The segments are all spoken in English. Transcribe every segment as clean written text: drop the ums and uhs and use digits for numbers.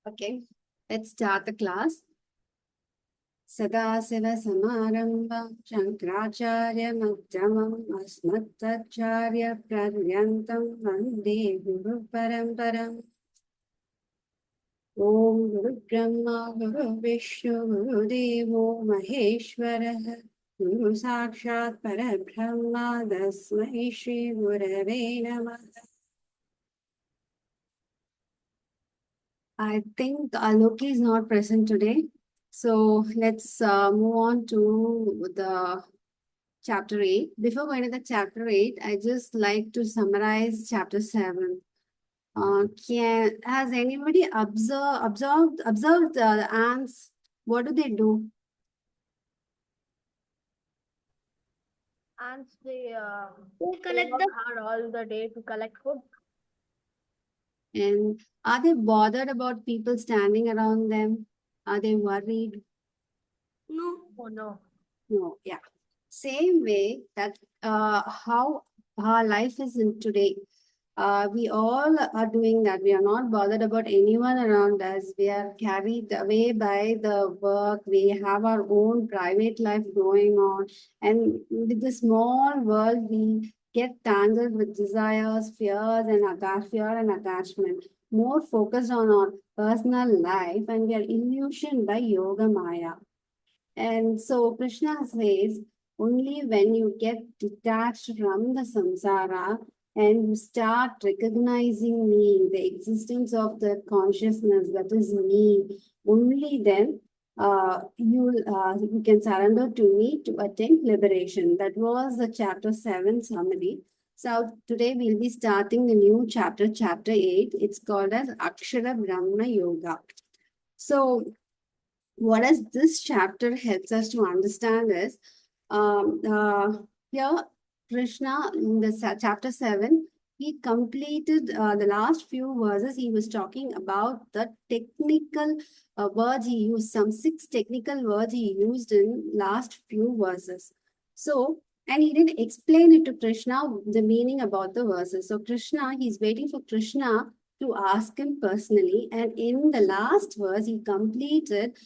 Okay, let's start the class. Sadasiva Samarambha Shankaracharya Madhyamam Asmatacharya Pradyantam Vande Guru Paramparam. Om Guru Brahma Guru Vishnu Guru Devo Maheshwara Guru Sakshat Parabrahma Tasmai Shri Gurave Namah. I think Loki is not present today. So let's move on to the chapter 8. Before going to the chapter 8, I just like to summarize chapter 7. Has anybody observed the ants? What do they do? Ants they collect work the hard all the day to collect food. And are they bothered about people standing around them? Are they worried? no. Oh no. No, yeah. Same way that how our life is in today. We all are doing that. We are not bothered about anyone around us. We are carried away by the work. We have our own private life going on. And with the small world, we get tangled with desires, fears, and fear and attachment. More focused on our personal life, and we are illusioned by yoga maya. And so Krishna says, only when you get detached from the samsara and you start recognizing me, the existence of the consciousness that is me, only then you can surrender to me to attain liberation. That was the chapter 7 summary. So today we'll be starting the new chapter, chapter 8. It's called as Akshara Brahma Yoga. So what does this chapter helps us to understand is here Krishna in the chapter 7, he completed the last few verses. He was talking about the technical words he used, some 6 technical words he used in last few verses. So, and he didn't explain it to Krishna, the meaning about the verses. So Krishna, he's waiting for Krishna to ask him personally. And in the last verse, he completed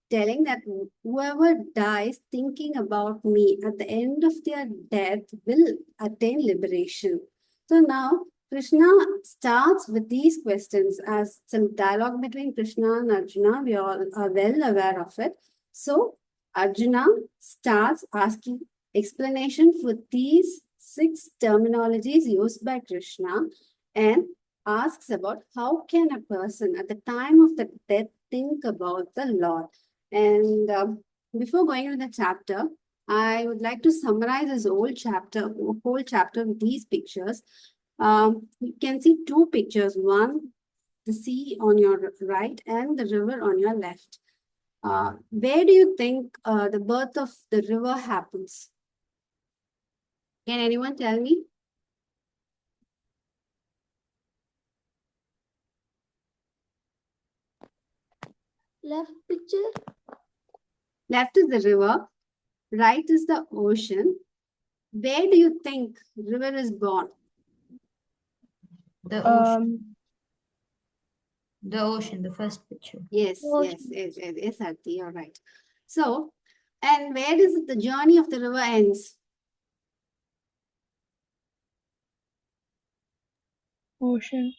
telling that whoever dies thinking about me at the end of their death will attain liberation. So now Krishna starts with these questions as some dialogue between Krishna and Arjuna. We all are well aware of it. So Arjuna starts asking explanation for these 6 terminologies used by Krishna and asks about how can a person at the time of the death think about the Lord. And before going into the chapter, I would like to summarize this whole chapter with these pictures. You can see 2 pictures. One, the sea on your right and the river on your left. Where do you think the birth of the river happens? Can anyone tell me? Left picture. Left is the river, right is the ocean. Where do you think river is born? The ocean. The ocean, the first picture. Yes, Ocean. yes, Arti, you're right. So, and where does the journey of the river ends? Ocean.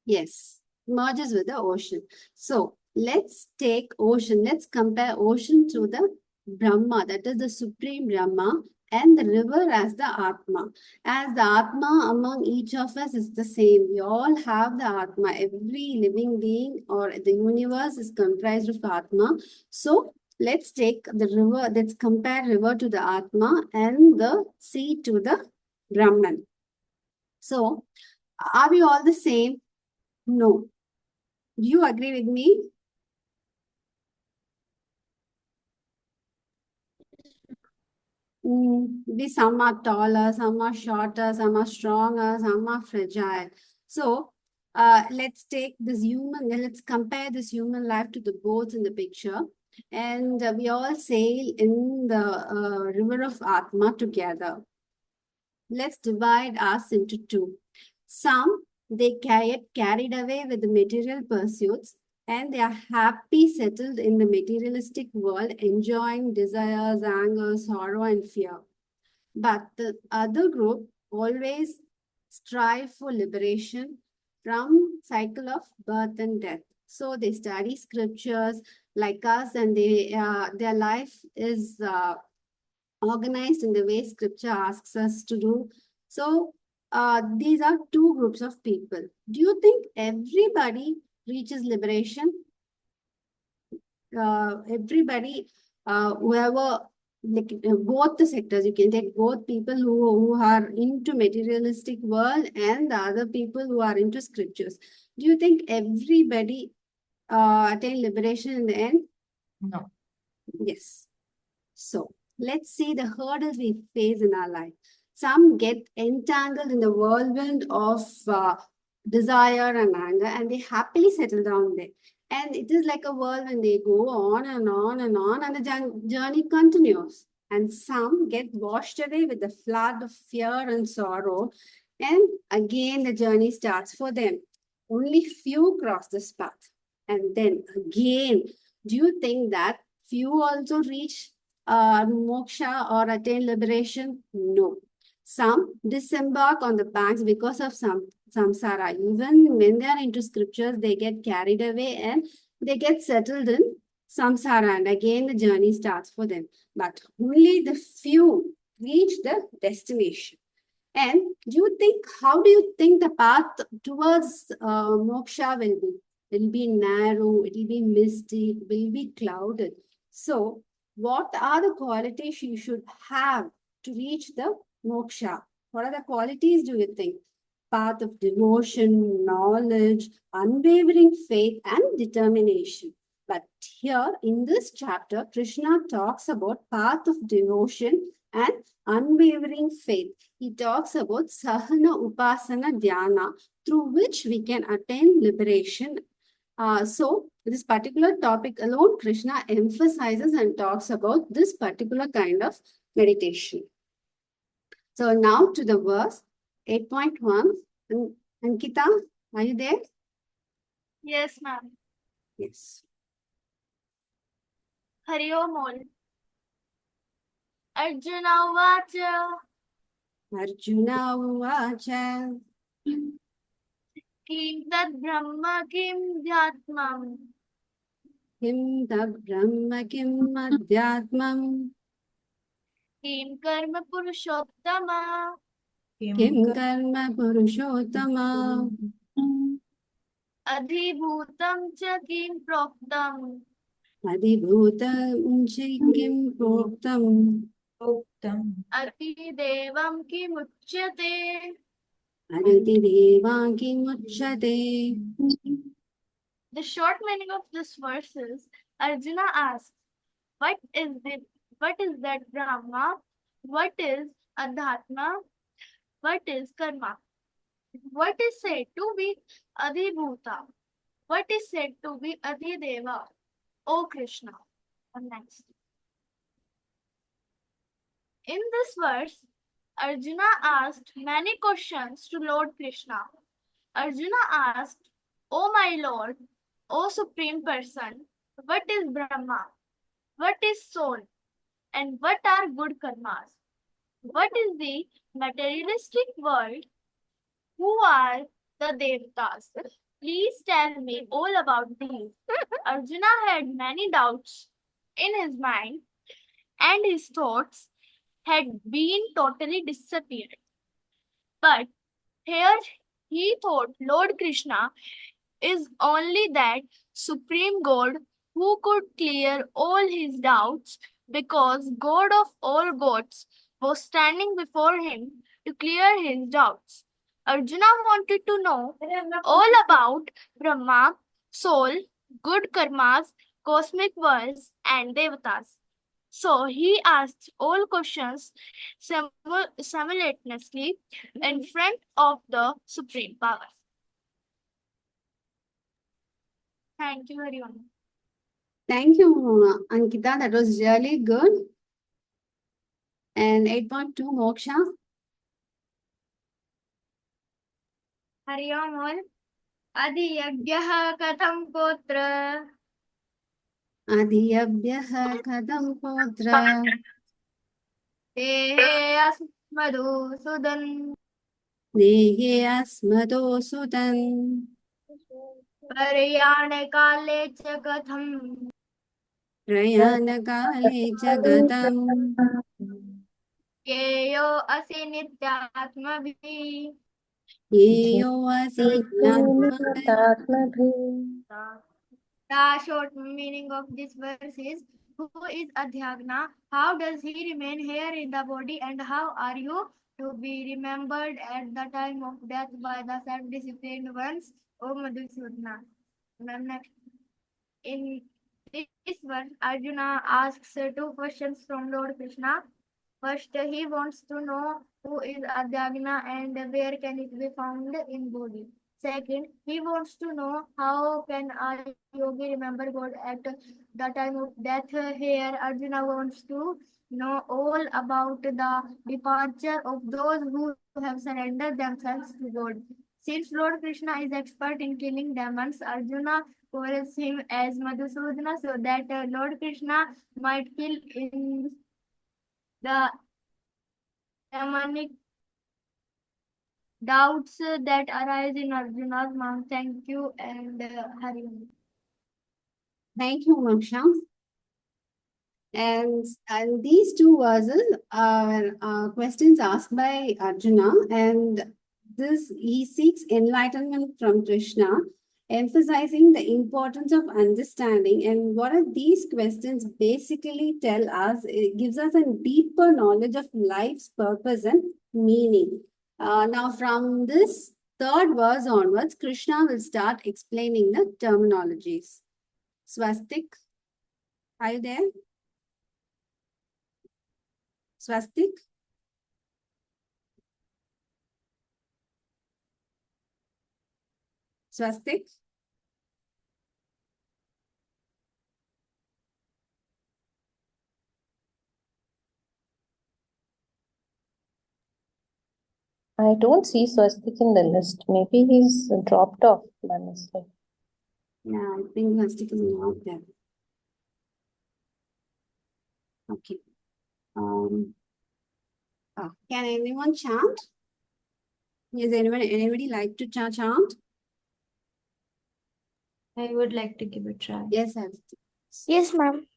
Yes, merges with the ocean. So, let's take ocean. Let's compare ocean to the Brahma, that is the supreme Brahma, and the river as the Atma. As the Atma among each of us is the same. We all have the Atma. Every living being or the universe is comprised of Atma. So, let's take the river, let's compare river to the Atma and the sea to the Brahman. So, are we all the same? No. Do you agree with me? Some are taller, some are shorter, some are stronger, some are fragile. So let's take this human, let's compare this human life to the boats in the picture. And we all sail in the river of Atma together. Let's divide us into 2. Some, they get carried away with the material pursuits and they are happy settled in the materialistic world, enjoying desires, anger, sorrow, and fear. But the other group always strive for liberation from cycle of birth and death. So they study scriptures like us, and their life is organized in the way scripture asks us to do. So these are two groups of people. Do you think everybody reaches liberation? Everybody, whoever, like both the sectors, you can take both people who are into materialistic world and the other people who are into scriptures. Do you think everybody attain liberation in the end? No. Yes. So let's see the hurdles we face in our life. Some get entangled in the whirlwind of desire and anger, and they happily settle down there. And it is like a whirlwind, they go on and on and on, and the journey continues. And some get washed away with the flood of fear and sorrow, and again the journey starts for them. Only few cross this path. And then again, do you think that few also reach moksha or attain liberation? No. Some disembark on the banks because of some samsara. Even when they are into scriptures, they get carried away and they get settled in samsara, and again the journey starts for them. But only the few reach the destination. And how do you think the path towards moksha will be? It will be narrow, it will be misty, it will be clouded. So, what are the qualities you should have to reach the moksha? What are the qualities do you think? Path of devotion, knowledge, unwavering faith, and determination. But here in this chapter, Krishna talks about path of devotion and unwavering faith. He talks about sahana upasana dhyana, through which we can attain liberation. So this particular topic alone, Krishna emphasizes and talks about this particular kind of meditation. So now to the verse 8.1. Ankita, are you there? Yes, ma'am. Yes. Hari Om Ol. Arjuna Vacha. Arjuna uvacha. Kim Tad Brahma Kim Dhyatmam. Kim tad brahma kim adhyatmam. Kim Karma Purushottama. Kim karma purushottama. Adhibhutam Cha Kim Proktam. Adhibhutam kim proktam. Ati Devam Kim Uchyate. Aditi deva kim uchyate. The short meaning of this verse is Arjuna asks, what is that Brahma? What is Adhatma? What is Karma? What is said to be Adhibhuta? What is said to be Adhideva? O Krishna. And next. In this verse, Arjuna asked many questions to Lord Krishna. Arjuna asked, O my Lord, O Supreme Person, what is Brahma? What is soul? And what are good karmas? What is the materialistic world? Who are the Devatas? Please tell me all about these. Arjuna had many doubts in his mind, and his thoughts had been totally disappeared. But here he thought Lord Krishna is only that supreme God who could clear all his doubts, because God of all gods was standing before him to clear his doubts. Arjuna wanted to know all about Brahma, soul, good karmas, cosmic worlds, and devatas. So he asked all questions simultaneously in front of the supreme power. Thank you, Hari Om. Thank you, Ankita. That was really good. And 8.2 moksha. Hari Om all. अधियज्ञः कथं गोत्र अधियभ्यः कथं गोत्र देहे अस्मधुसूदन् देहे अस्मतो सुतन् पर्याणकाले च कथं प्रयाणकाले च गतम् ज्ञेयो असि नित्यात्मभिः येयो असि ज्ञात्मभिः The short meaning of this verse is, who is Adhyagna? How does he remain here in the body? And how are you to be remembered at the time of death by the self-disciplined ones? O Madhusudana. In this verse, Arjuna asks two questions from Lord Krishna. First, he wants to know who is Adhyagna and where can it be found in body. Second, he wants to know how can a yogi remember God at the time of death. Here, Arjuna wants to know all about the departure of those who have surrendered themselves to God. Since Lord Krishna is expert in killing demons, Arjuna calls him as Madhusudana so that Lord Krishna might kill in the demonic doubts that arise in Arjuna's mind. Thank you and Hari Om. Thank you, Moksha. And these two verses are questions asked by Arjuna, and this he seeks enlightenment from Krishna, emphasizing the importance of understanding. And what are these questions basically tell us? It gives us a deeper knowledge of life's purpose and meaning. Now, from this third verse onwards, Krishna will start explaining the terminologies. Swastik, are you there? Swastik? Swastik? I don't see Swastik in the list. Maybe he's dropped off by mistake. Yeah, I think Swastik is not there. Okay. Can anyone chant? Is anybody like to chant? I would like to give a try. Yes, sir. Yes, ma'am.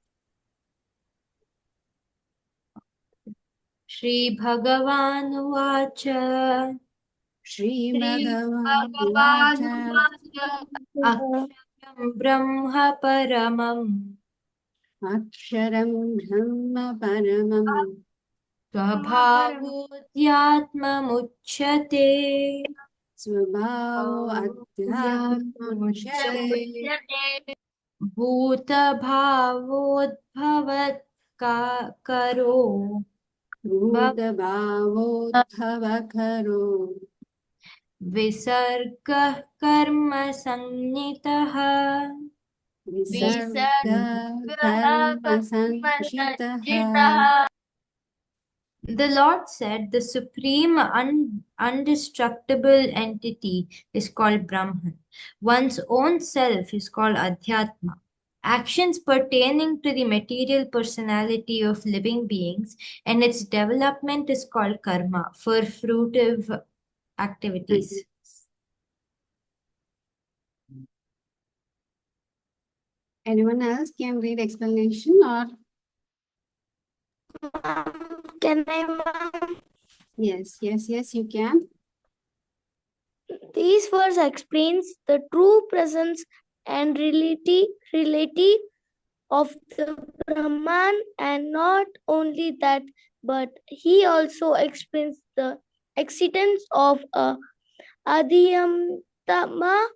श्रीभगवानुवाच Shri Bhagavan Vacha अक्षरं ब्रह्म परमम् Aksharam Brahma Paramam स्वभावोऽध्यात्ममुच्यते Swabhavo Adhyatmuchyate भूतभावोद्भवत् करो Bhuta Bhavo Karo विसर्गः कर्म संज्ञितः Visarga Karma Sanchitaha. The Lord said the supreme undestructible entity is called Brahman. One's own self is called Adhyatma. Actions pertaining to the material personality of living beings and its development is called karma for fruitive activities. Anyone else can read explanation or? Can I, ma'am? Yes, you can. This verse explains the true presence and reality of the Brahman, and not only that, but he also explains the existence of a Adhyantama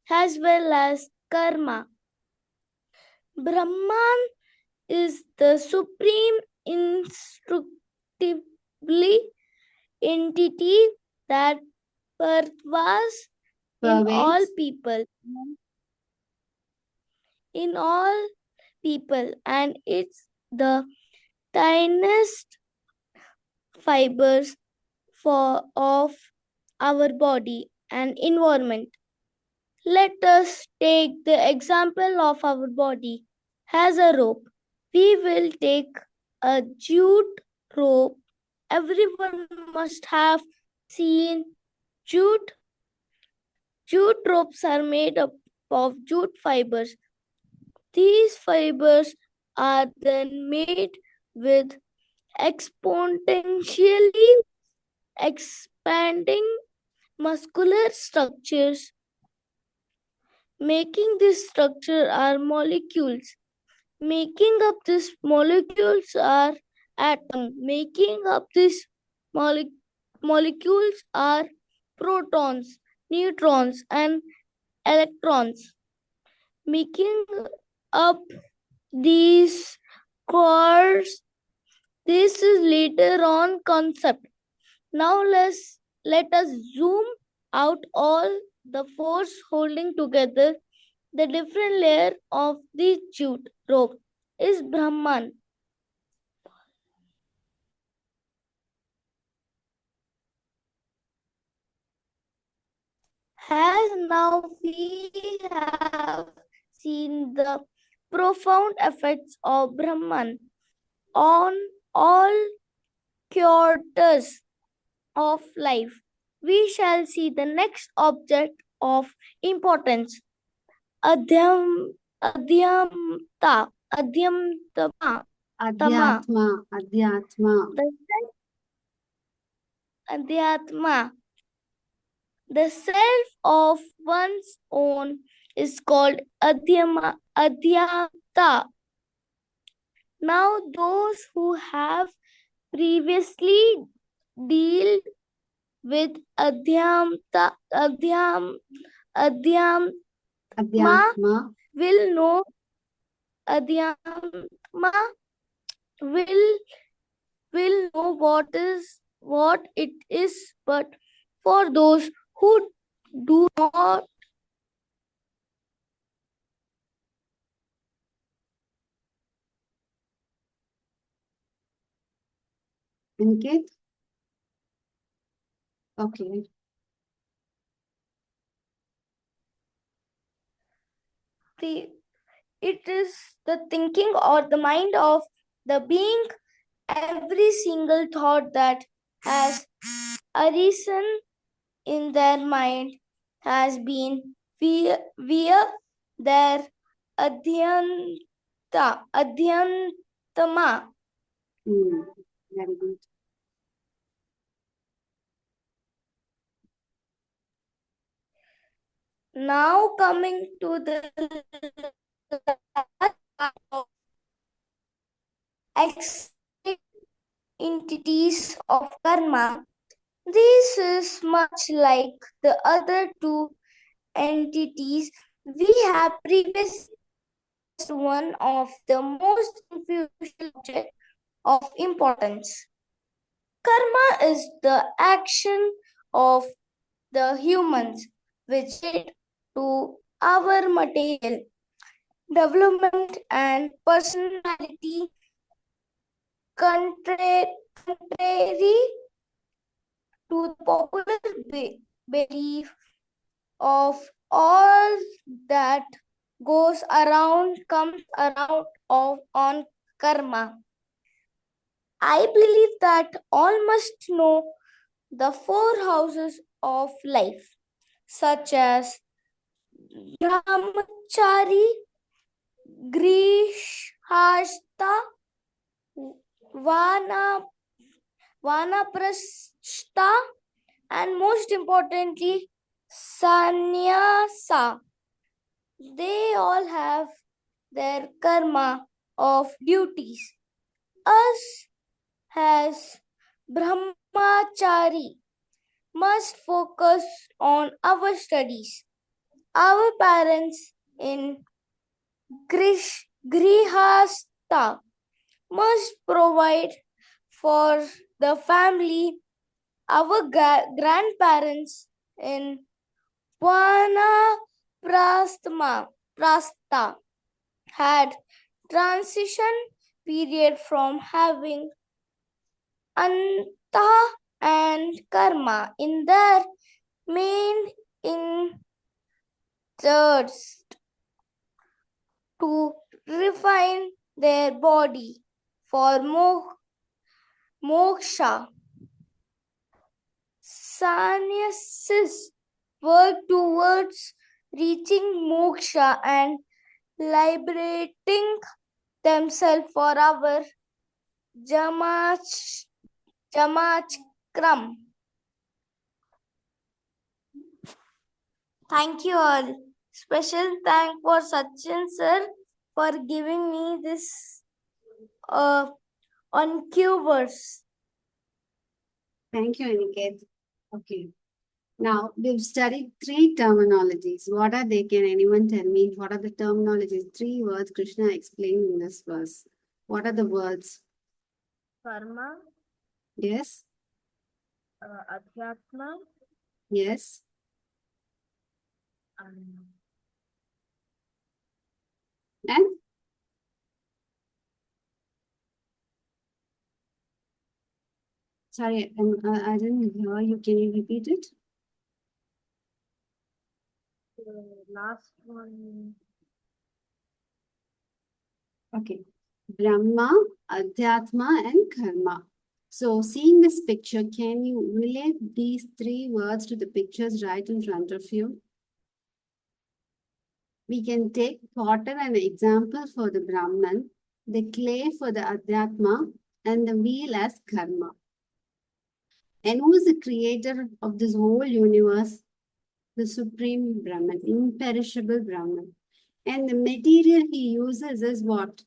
as well as karma. Brahman is the supreme indestructible entity that pervades in all people, and it's the tiniest fibers of our body and environment. Let us take the example of our body as a rope. We will take a jute rope. Everyone must have seen jute. Jute ropes are made up of jute fibers. These fibers are then made with exponentially expanding muscular structures. Making this structure are molecules. Making up these molecules are atoms. Making up these molecules are protons, neutrons, and electrons. Making up these quarks, this is later on concept. Now let us zoom out all the force holding together the different layer of the jute rope is Brahman. As now we have seen the profound effects of Brahman on all quarters of life, we shall see the next object of importance, Adhyamta, Adhyamtama, Adhyatma, Adhyatma. Adhyatma. The self of one's own is called Adhyamta. Now, those who have previously dealt with Adhyamtma Adhyatma. will know Adhyatma will know what it is, but for those who do not Aniket? Okay. it is the thinking or the mind of the being. Every single thought that has arisen in their mind has been via their adhyantama. Very good. Now coming to the entities of karma. This is much like the other two entities we have previously. One of the most influential objects of importance. Karma is the action of the humans which lead to our material development and personality. Contrary to the popular belief of all that goes around comes around on karma. I believe that all must know the four houses of life, such as Brahmachari, Grihastha, Vanaprastha, and most importantly, Sannyasa. They all have their karma of duties. Us as Brahmachari must focus on our studies. Our parents in Grihastha must provide for the family. Our grandparents in Vanaprastha had transition period from having anta and karma in their main in thirst to refine their body for moksha. Sannyasis work towards reaching moksha and liberating themselves for our Jamachkram. Thank you all. Special thank for Sachin sir for giving me this on cue verse. Thank you, Aniket. Okay. Now, we've studied 3 terminologies. What are they? Can anyone tell me? What are the terminologies? 3 words Krishna explained in this verse. What are the words? Karma, Yes? Adhyatma, Yes? And? Sorry, I didn't hear you. Can you repeat it? the last one. Okay. Brahma, Adhyatma, and Karma. So, seeing this picture, can you relate these 3 words to the pictures right in front of you? We can take potter an example for the Brahman, the clay for the Adhyatma, and the wheel as Karma. And who is the creator of this whole universe? The Supreme Brahman, imperishable Brahman. And the material he uses is what?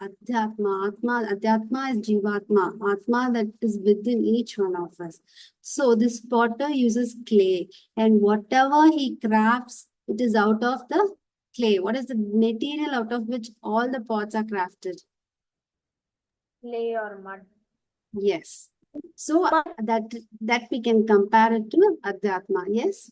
Adhyatma. Adhyatma is Jivatma, Atma that is within each one of us. So this potter uses clay, and whatever he crafts, it is out of the clay. What is the material out of which all the pots are crafted? Clay or mud. Yes. So that we can compare it to Adhyatma. Yes.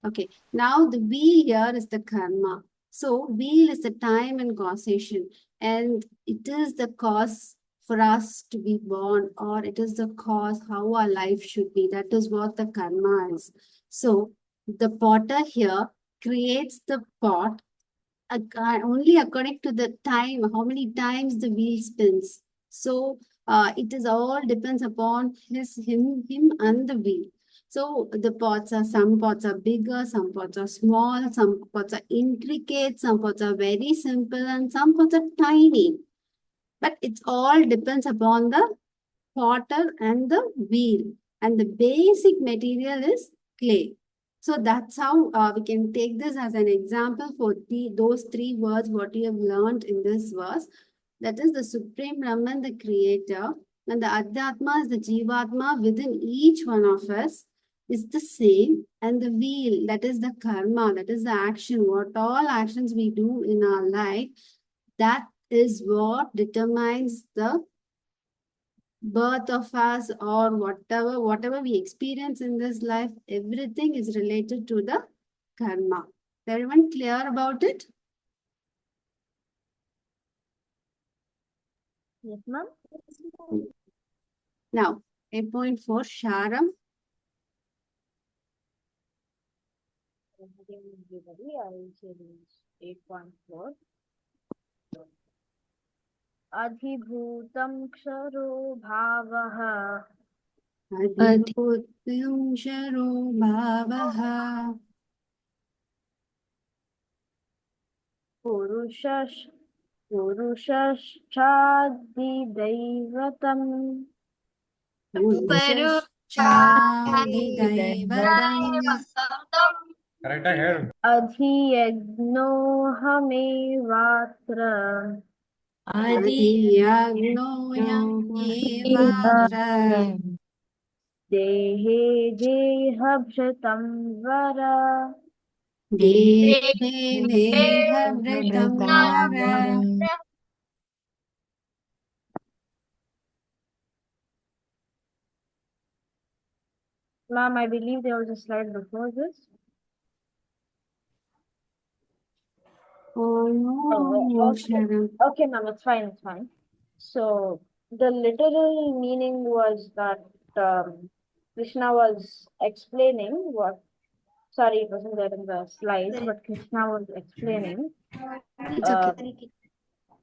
Okay. Now the wheel here is the karma. So wheel is the time and causation, and it is the cause for us to be born, or it is the cause how our life should be. That is what the karma is. So the potter here creates the pot only according to the time, how many times the wheel spins. So it is all depends upon him and the wheel. So the pots are, some pots are bigger, some pots are small, some pots are intricate, some pots are very simple, and some pots are tiny. But it all depends upon the potter and the wheel. And the basic material is clay. So that's how we can take this as an example for those 3 words what you have learned in this verse. That is the Supreme Brahman, the Creator, and the Adhyatma is the Jivatma within each one of us is the same, and the wheel, that is the karma, that is the action, what all actions we do in our life, that is what determines the birth of us, or whatever we experience in this life. Everything is related to the karma. Everyone clear about it? Yes, ma'am. Now 8.4 Sharam. Everybody, I will say this 8.4. Adhibhutam ksharo bhavaha Adhiputyam sharo bhavaha purushashchadidaivatam Purushashchadidaivatam adhiyagnohamevatra Adhiyagnoyam evatra dehe dehabhritam vara. dehabhritam vara. Ma'am, I believe there was a slide before this. Oh no, Okay. Sharam. Okay, ma'am, it's fine, it's fine. So the literal meaning was that Krishna was explaining what, sorry, it wasn't there in the slides, but Krishna was explaining It's okay.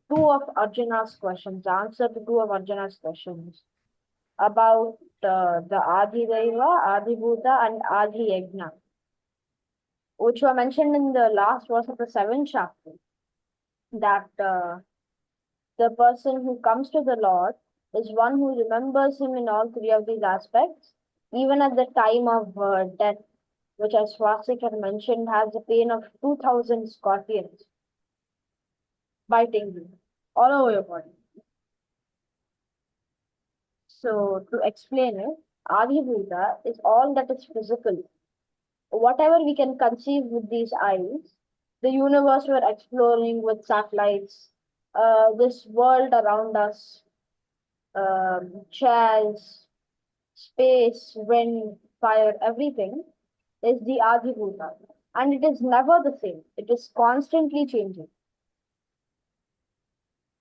two of Arjuna's questions, the answer to two of Arjuna's questions about the Adi Deva, Adi Bhuta, and Adi Yajna, which were mentioned in the last verse of the seventh chapter. That the person who comes to the Lord is one who remembers him in all three of these aspects, even at the time of death, which, as Swastik had mentioned, has the pain of 2,000 scorpions biting you all over your body. So, to explain it, Adibhuta is all that is physical. Whatever we can conceive with these eyes, the universe we're exploring with satellites, this world around us, chairs, space, wind, fire, everything is the Adibhuta. And it is never the same. It is constantly changing.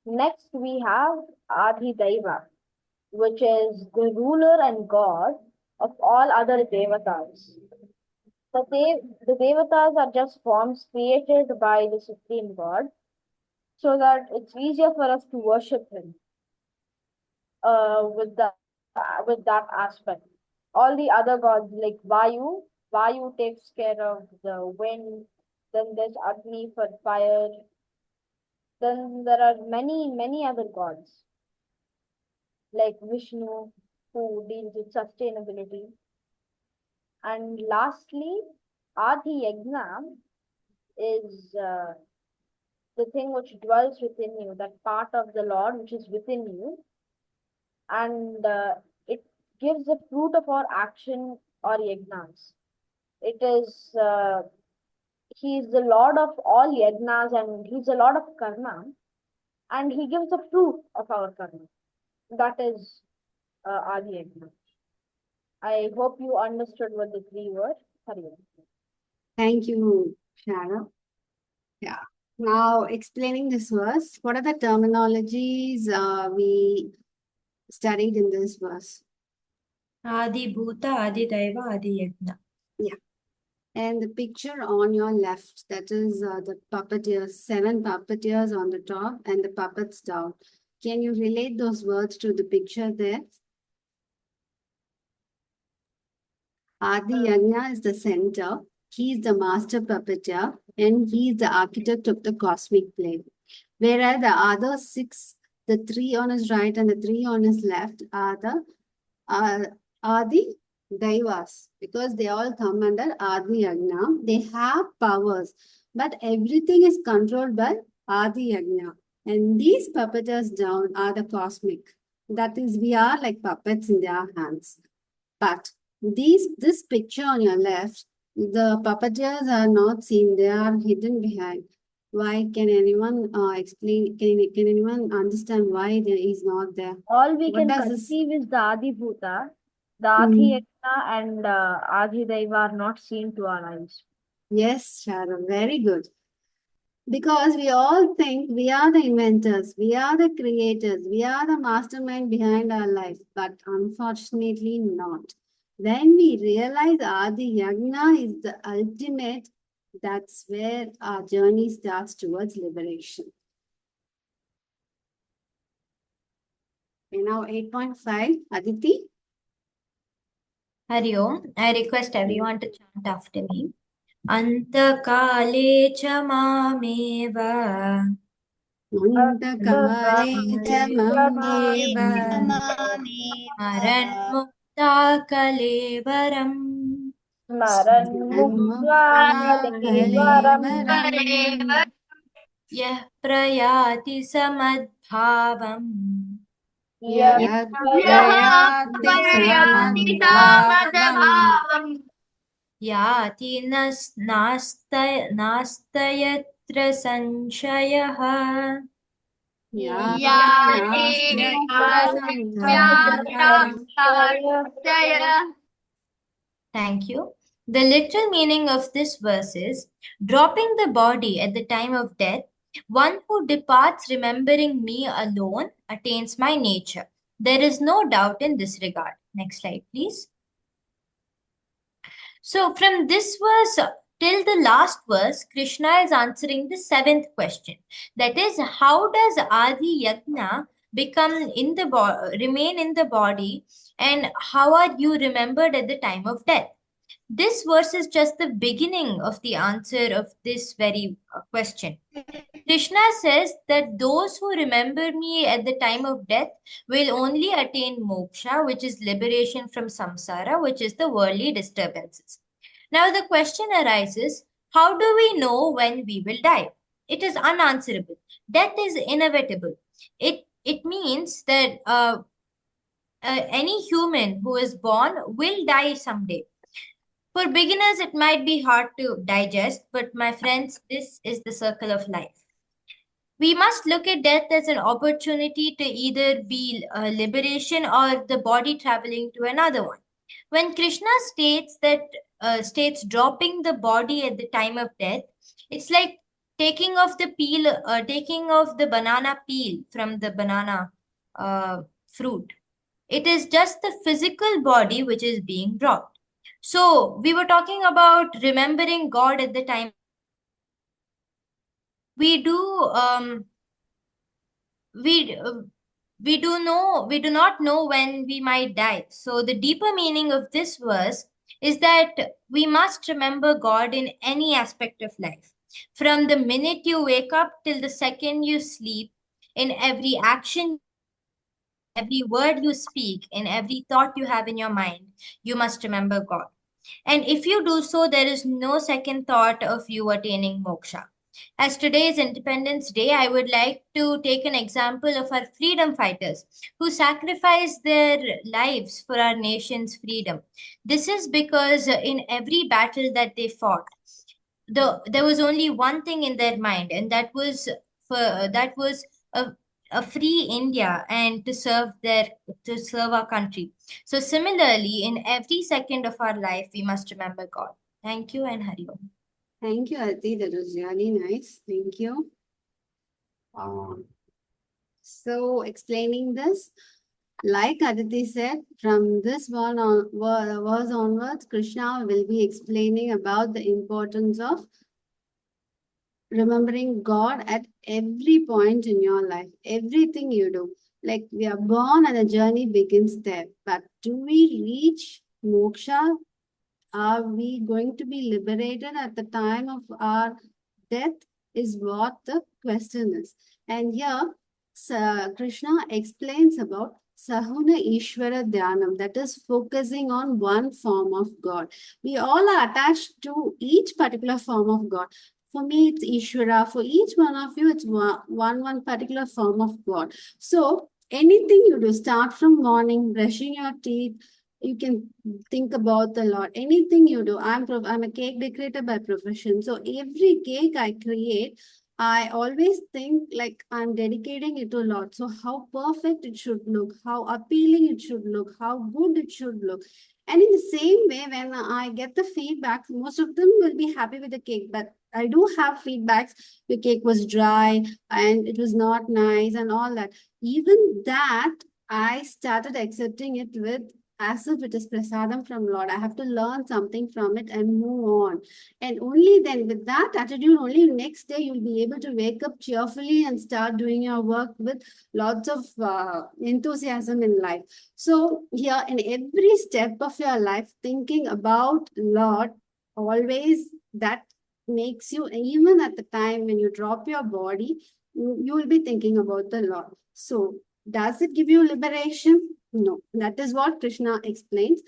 Next, we have Adidaiva, which is the ruler and god of all other devatas. The devatas are just forms created by the supreme god so that it's easier for us to worship him with that aspect. All the other gods like Vayu takes care of the wind. Then there's Agni for fire. Then there are many other gods like Vishnu who deals with sustainability. And lastly, Adi Yajna is the thing which dwells within you, that part of the Lord which is within you, and it gives the fruit of our action or yajnas. It is he is the Lord of all yajnas and he's the Lord of karma, and he gives the fruit of our karma. That is Adi Yajna. I hope you understood what the three were. Hari Om. Thank you, Shara. Yeah. Now, explaining this verse, what are the terminologies we studied in this verse? Adi Bhuta, Adi Daiva, Adi Yajna. Yeah. And the picture on your left, that is the puppeteers, 7 puppeteers on the top and the puppets down. Can you relate those words to the picture there? Adi Yajna is the center. He is the master puppeteer and he is the architect of the cosmic plane. Whereas the other 6, the 3 on his right and the 3 on his left are the Daivas, because they all come under Adi Yajna. They have powers, but everything is controlled by Adi Yajna. And these puppeteers down are the cosmic. That is, we are like puppets in their hands. But this picture on your left, the puppeteers are not seen, they are hidden behind. Why? Can anyone explain? Can anyone understand why there is not there? All we What can does this? conceive is the Adi Bhuta. The Adi Yajna and Adi Daiva are not seen to our eyes. Yes, Sharon, very good. Because we all think we are the inventors, we are the creators, we are the mastermind behind our life, but unfortunately not. When we realize Adi Yagna is the ultimate, that's where our journey starts towards liberation. Okay, now 8.5, Aditi. Hari Om. I request everyone to chant after me. Antakale cha mameva. Antakale cha mameva. Maranmukta kalevaram. Smaran Mukta Kalevaram. Yah prayati samadbhavam. Yad prayati samadbhavam. Yati nastayatra sanshayah. Thank you. The literal meaning of this verse is dropping the body at the time of death. One who departs remembering me alone attains my nature. There is no doubt in this regard. Next slide, please. So from this verse till the last verse, Krishna is answering the seventh question. That is, how does Adi Yajna remain in the body, and how are you remembered at the time of death? This verse is just the beginning of the answer of this very question. Krishna says that those who remember me at the time of death will only attain moksha, which is liberation from samsara, which is the worldly disturbances. Now the question arises, how do we know when we will die? It is unanswerable. Death is inevitable. It means that any human who is born will die someday. For beginners, it might be hard to digest, but my friends, this is the circle of life. We must look at death as an opportunity to either be liberation or the body traveling to another one. When Krishna states dropping the body at the time of death, it's like taking off the banana peel from the banana fruit. It is just the physical body which is being dropped. So we were talking about remembering God at the time. We do we we do not know when we might die. So the deeper meaning of this verse is that we must remember God in any aspect of life. From the minute you wake up till the second you sleep, in every action, every word you speak, in every thought you have in your mind, you must remember God. And if you do so, there is no second thought of you attaining moksha. As today is Independence Day, I would like to take an example of our freedom fighters who sacrificed their lives for our nation's freedom. This is because in every battle that they fought, there was only one thing in their mind, and that was a, a free India and to serve our country. So similarly, in every second of our life, we must remember God. Thank you and Hari Om. Thank you, Aditi. That was really nice. Thank you. So explaining this, like Aditi said, from this verse onwards, Krishna will be explaining about the importance of remembering God at every point in your life, everything you do. Like we are born and the journey begins there. But do we reach moksha? Are we going to be liberated at the time of our death? Is what the question is. And here, Krishna explains about Sahuna Ishvara Dhyanam, that is focusing on one form of God. We all are attached to each particular form of God. For me, it's Ishvara. For each one of you, it's one particular form of God. So anything you do, start from morning, brushing your teeth, you can think about the Lord. Anything you do, I'm a cake decorator by profession. So every cake I create, I always think like I'm dedicating it to Lord. So how perfect it should look, how appealing it should look, how good it should look. And in the same way, when I get the feedback, most of them will be happy with the cake. But I do have feedbacks. The cake was dry and it was not nice and all that. Even that, I started accepting it with as if it is prasadam from Lord. I have to learn something from it and move on. And only then, with that attitude, only next day you'll be able to wake up cheerfully and start doing your work with lots of enthusiasm in life. So here, in every step of your life, thinking about Lord, always that makes you, even at the time when you drop your body, you will be thinking about the Lord. So does it give you liberation? No. That is what Krishna explains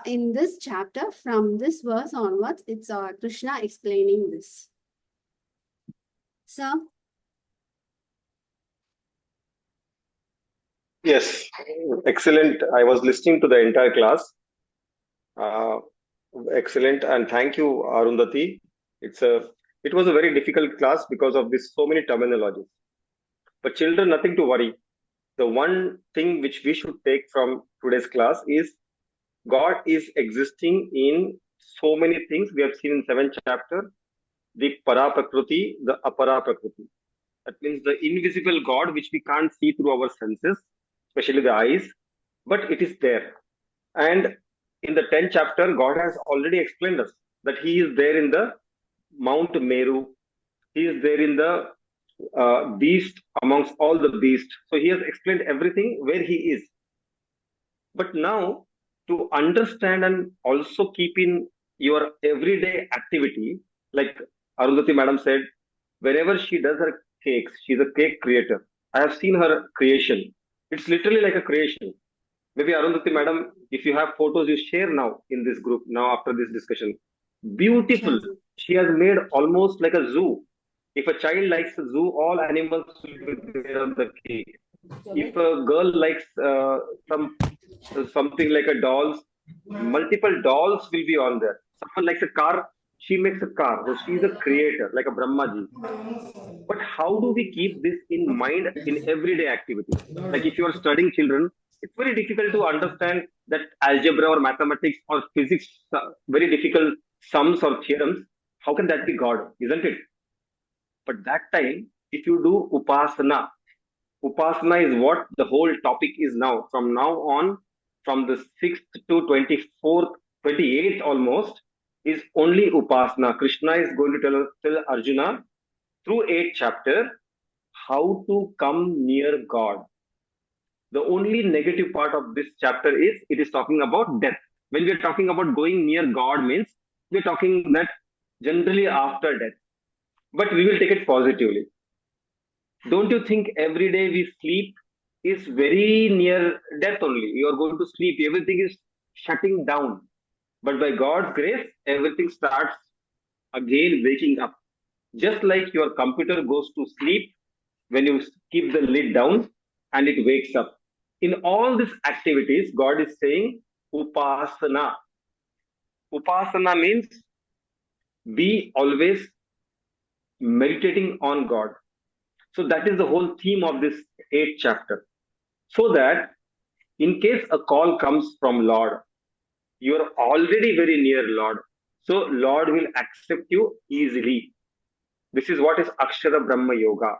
in this chapter. From this verse onwards, it's Krishna explaining this. Sir? Yes, excellent. I was listening to the entire class. Excellent, and thank you, Arundhati. It was a very difficult class because of this so many terminologies. But children, nothing to worry. The one thing which we should take from today's class is God is existing in so many things. We have seen in 7th chapter, the Para Prakriti, the Apara Prakriti. That means the invisible God which we can't see through our senses, especially the eyes, but it is there. And in the 10th chapter, God has already explained us that He is there in the Mount Meru. He is there in the beast amongst all the beasts. So He has explained everything where He is. But now, to understand and also keep in your everyday activity, like Arundhati madam said, wherever she does her cakes, she's a cake creator. I have seen her creation. It's literally like a creation. Maybe Arundhati madam, if you have photos, you share now in this group, now after this discussion. Beautiful. Sure. She has made almost like a zoo. If a child likes a zoo, all animals will be there on the cake. If a girl likes something like a dolls, multiple dolls will be on there. Someone likes a car, she makes a car. So she's a creator, like a Brahmaji. But how do we keep this in mind in everyday activities? Like if you are studying children, it's very difficult to understand that algebra or mathematics or physics, very difficult sums or theorems. How can that be God? Isn't it? But that time, if you do upasana, upasana is what the whole topic is now. From now on, from the 6th to 24th, 28th almost, is only upasana. Krishna is going to tell Arjuna through 8th chapter how to come near God. The only negative part of this chapter is it is talking about death. When we are talking about going near God means we are talking that generally after death. But we will take it positively. Don't you think every day we sleep is very near death only? You are going to sleep, everything is shutting down. But by God's grace, everything starts again waking up. Just like your computer goes to sleep when you keep the lid down and it wakes up. In all these activities, God is saying upasana. Upasana means be always meditating on God. So that is the whole theme of this 8th chapter. So that in case a call comes from Lord, you are already very near Lord. So Lord will accept you easily. This is what is Akshara Brahma Yoga.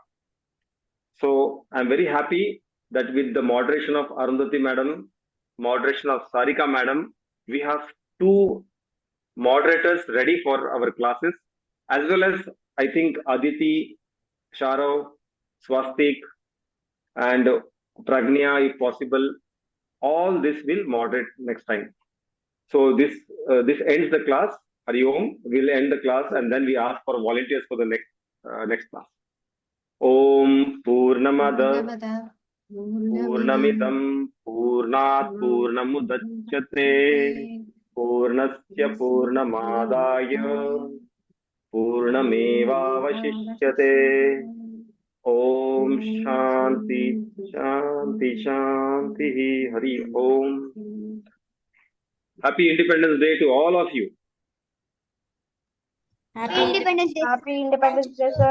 So I'm very happy that with the moderation of Arundhati madam, moderation of Sarika madam, we have two moderators ready for our classes, as well as I think Aditi, Sharav, Swastik, and Pragnya, if possible. All this will moderate next time. So this ends the class. Hari Om. We'll end the class and then we ask for volunteers for the next class. Om Purnamada Purnamidam Purnat Purnamudachyate Purnasya Purnamadaya Purnamevavashishyate. Om Shanti Shanti Shanti Hari Om. Happy Independence Day to all of you. Happy Independence Day. Happy Independence Day, sir.